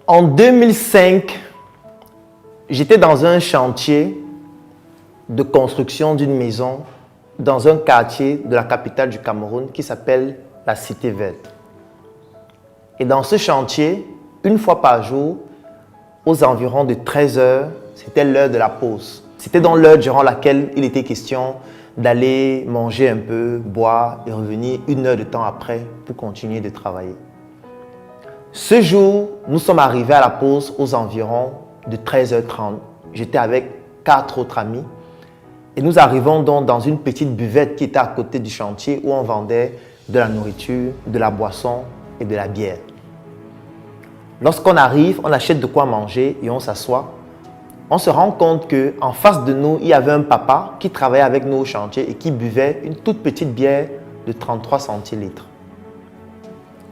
En 2005, j'étais dans un chantier de construction d'une maison dans un quartier de la capitale du Cameroun qui s'appelle la Cité Verte. Et dans ce chantier, une fois par jour, aux environs de 13 heures, c'était l'heure de la pause. C'était dans l'heure durant laquelle il était question d'aller manger un peu, boire et revenir 1 heure de temps après pour continuer de travailler. Ce jour, nous sommes arrivés à la pause aux environs de 13h30. J'étais avec 4 autres amis et nous arrivons donc dans une petite buvette qui était à côté du chantier où on vendait de la nourriture, de la boisson et de la bière. Lorsqu'on arrive, on achète de quoi manger et on s'assoit. On se rend compte qu'en face de nous, il y avait un papa qui travaillait avec nous au chantier et qui buvait une toute petite bière de 33 centilitres.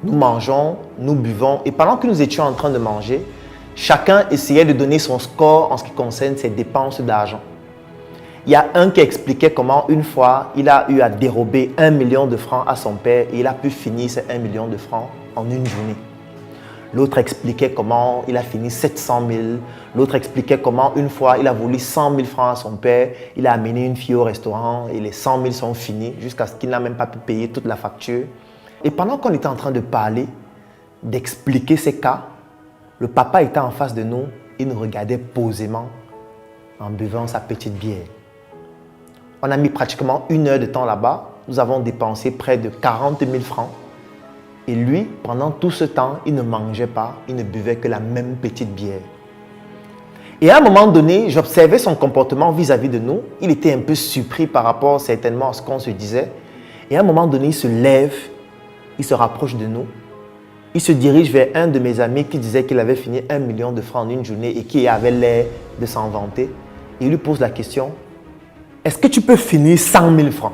Nous mangeons, nous buvons et pendant que nous étions en train de manger, chacun essayait de donner son score en ce qui concerne ses dépenses d'argent. Il y a un qui expliquait comment une fois, il a eu à dérober 1 million de francs à son père et il a pu finir ces 1 million de francs en une journée. L'autre expliquait comment il a fini 700 000. L'autre expliquait comment une fois, il a volé 100 000 francs à son père. Il a amené une fille au restaurant et les 100 000 sont finis jusqu'à ce qu'il n'a même pas pu payer toute la facture. Et pendant qu'on était en train de parler, d'expliquer ces cas, le papa était en face de nous. Il nous regardait posément en buvant sa petite bière. On a mis pratiquement 1 heure de temps là-bas. Nous avons dépensé près de 40 000 francs. Et lui, pendant tout ce temps, il ne mangeait pas, il ne buvait que la même petite bière. Et à un moment donné, j'observais son comportement vis-à-vis de nous. Il était un peu surpris par rapport certainement à ce qu'on se disait. Et à un moment donné, il se lève, il se rapproche de nous. Il se dirige vers un de mes amis qui disait qu'il avait fini 1 million de francs en une journée et qui avait l'air de s'en vanter. Et il lui pose la question, est-ce que tu peux finir 100 000 francs?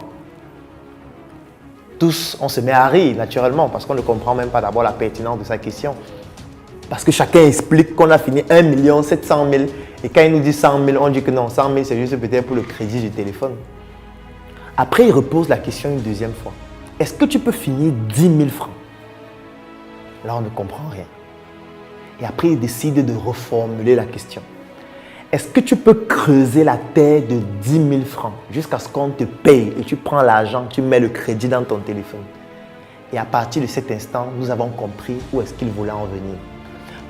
Tous, on se met à rire naturellement parce qu'on ne comprend même pas d'abord la pertinence de sa question. Parce que chacun explique qu'on a fini 1 700 000 et quand il nous dit 100 000, on dit que non, 100 000 c'est juste peut-être pour le crédit du téléphone. Après, il repose la question une deuxième fois. Est-ce que tu peux finir 10 000 francs? Là, on ne comprend rien. Et après, il décide de reformuler la question. Est-ce que tu peux creuser la terre de 10 000 francs jusqu'à ce qu'on te paye et tu prends l'argent, tu mets le crédit dans ton téléphone? Et à partir de cet instant, nous avons compris où est-ce qu'il voulait en venir.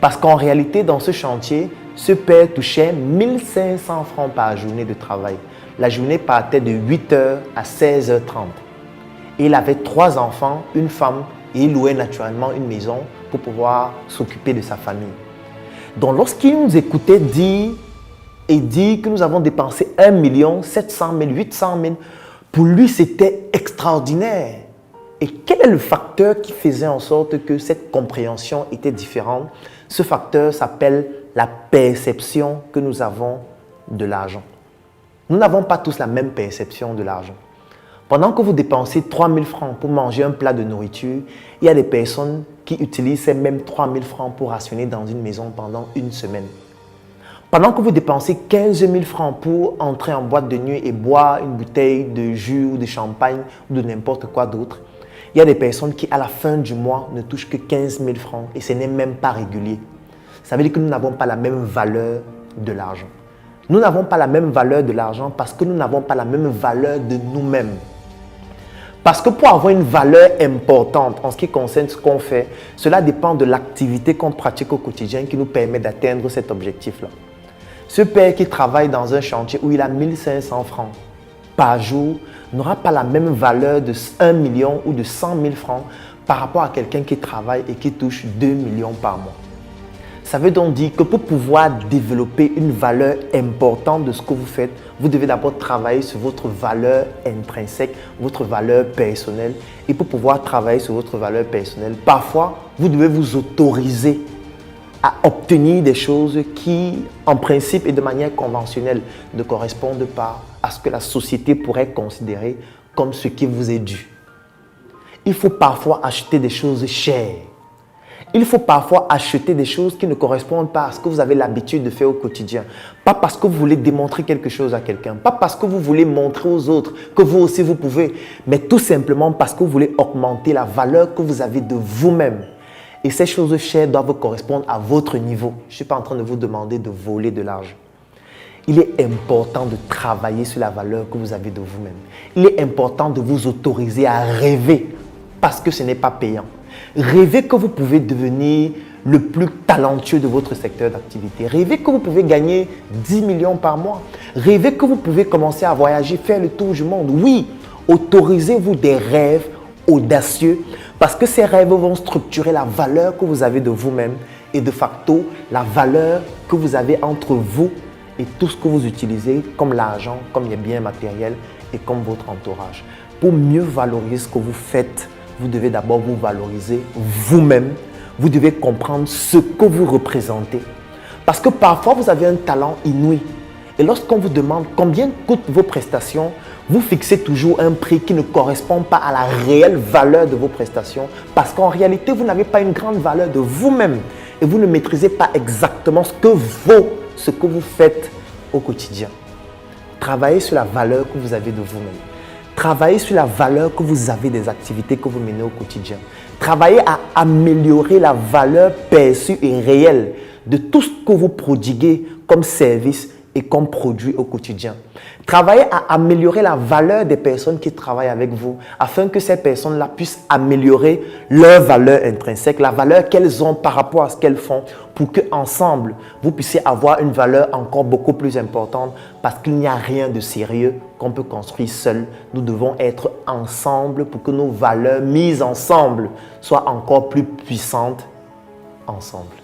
Parce qu'en réalité, dans ce chantier, ce père touchait 1 500 francs par journée de travail. La journée partait de 8h à 16h30. Et il avait 3 enfants, une femme et il louait naturellement une maison pour pouvoir s'occuper de sa famille. Donc lorsqu'il nous écoutait dire que nous avons dépensé 1 700 000, 800 000. Pour lui, c'était extraordinaire. Et quel est le facteur qui faisait en sorte que cette compréhension était différente? Ce facteur s'appelle la perception que nous avons de l'argent. Nous n'avons pas tous la même perception de l'argent. Pendant que vous dépensez 3 000 francs pour manger un plat de nourriture, il y a des personnes qui utilisent ces mêmes 3 000 francs pour rationner dans une maison pendant une semaine. Pendant que vous dépensez 15 000 francs pour entrer en boîte de nuit et boire une bouteille de jus ou de champagne ou de n'importe quoi d'autre, il y a des personnes qui, à la fin du mois, ne touchent que 15 000 francs et ce n'est même pas régulier. Ça veut dire que nous n'avons pas la même valeur de l'argent. Nous n'avons pas la même valeur de l'argent parce que nous n'avons pas la même valeur de nous-mêmes. Parce que pour avoir une valeur importante en ce qui concerne ce qu'on fait, cela dépend de l'activité qu'on pratique au quotidien qui nous permet d'atteindre cet objectif-là. Ce père qui travaille dans un chantier où il a 1 500 francs par jour n'aura pas la même valeur de 1 million ou de 100 000 francs par rapport à quelqu'un qui travaille et qui touche 2 millions par mois. Ça veut donc dire que pour pouvoir développer une valeur importante de ce que vous faites, vous devez d'abord travailler sur votre valeur intrinsèque, votre valeur personnelle. Et pour pouvoir travailler sur votre valeur personnelle, parfois, vous devez vous autoriser à obtenir des choses qui, en principe et de manière conventionnelle, ne correspondent pas à ce que la société pourrait considérer comme ce qui vous est dû. Il faut parfois acheter des choses chères. Il faut parfois acheter des choses qui ne correspondent pas à ce que vous avez l'habitude de faire au quotidien. Pas parce que vous voulez démontrer quelque chose à quelqu'un, pas parce que vous voulez montrer aux autres que vous aussi vous pouvez, mais tout simplement parce que vous voulez augmenter la valeur que vous avez de vous-même. Et ces choses chères doivent correspondre à votre niveau. Je ne suis pas en train de vous demander de voler de l'argent. Il est important de travailler sur la valeur que vous avez de vous-même. Il est important de vous autoriser à rêver parce que ce n'est pas payant. Rêvez que vous pouvez devenir le plus talentueux de votre secteur d'activité. Rêvez que vous pouvez gagner 10 millions par mois. Rêvez que vous pouvez commencer à voyager, faire le tour du monde. Oui, autorisez-vous des rêves audacieux parce que ces rêves vont structurer la valeur que vous avez de vous-même et de facto la valeur que vous avez entre vous et tout ce que vous utilisez comme l'argent, comme les biens matériels et comme votre entourage. Pour mieux valoriser ce que vous faites, vous devez d'abord vous valoriser vous-même. Vous devez comprendre ce que vous représentez. Parce que parfois, vous avez un talent inouï. Et lorsqu'on vous demande combien coûtent vos prestations, vous fixez toujours un prix qui ne correspond pas à la réelle valeur de vos prestations. Parce qu'en réalité, vous n'avez pas une grande valeur de vous-même. Et vous ne maîtrisez pas exactement ce que vous faites au quotidien. Travaillez sur la valeur que vous avez de vous-même. Travaillez sur la valeur que vous avez des activités que vous menez au quotidien. Travaillez à améliorer la valeur perçue et réelle de tout ce que vous prodiguez comme service et comme produit au quotidien. Travaillez à améliorer la valeur des personnes qui travaillent avec vous afin que ces personnes-là puissent améliorer leur valeur intrinsèque, la valeur qu'elles ont par rapport à ce qu'elles font pour qu'ensemble, vous puissiez avoir une valeur encore beaucoup plus importante parce qu'il n'y a rien de sérieux qu'on peut construire seul. Nous devons être ensemble pour que nos valeurs mises ensemble soient encore plus puissantes ensemble.